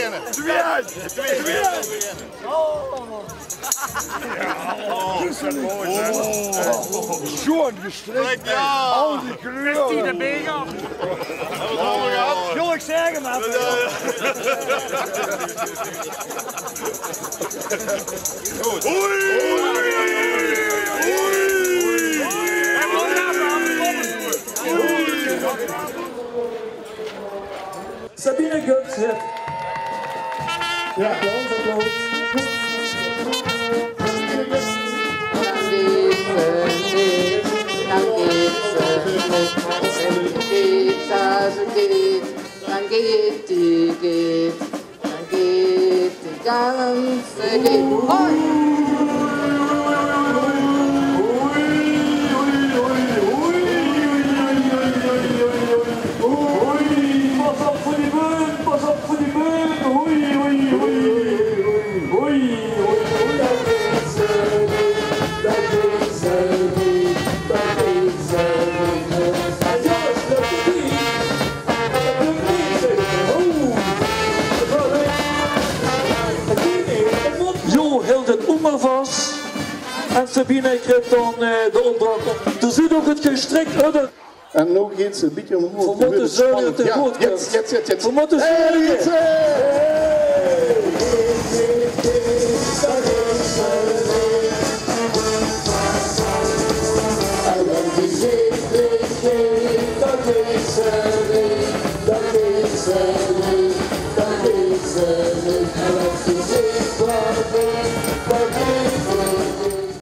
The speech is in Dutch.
beginnen. 2 uit. 2 uit. Oh, dat is mooi, hè? Zo'n gestrekt. Ja. Al die kleuren. 10 begen. Wil ik zeggen, maar. Goed. Sabine Guts. Ja, applaus. Dann geht die ganze Pas op voor die beun. Zo hield het ook maar vast. En Sabine kreeg dan de opdracht. Er zit ook het gestrekt uit. En nog iets, een beetje omhoog. We moeten zuilen te goed. We moeten zuilen. Dat is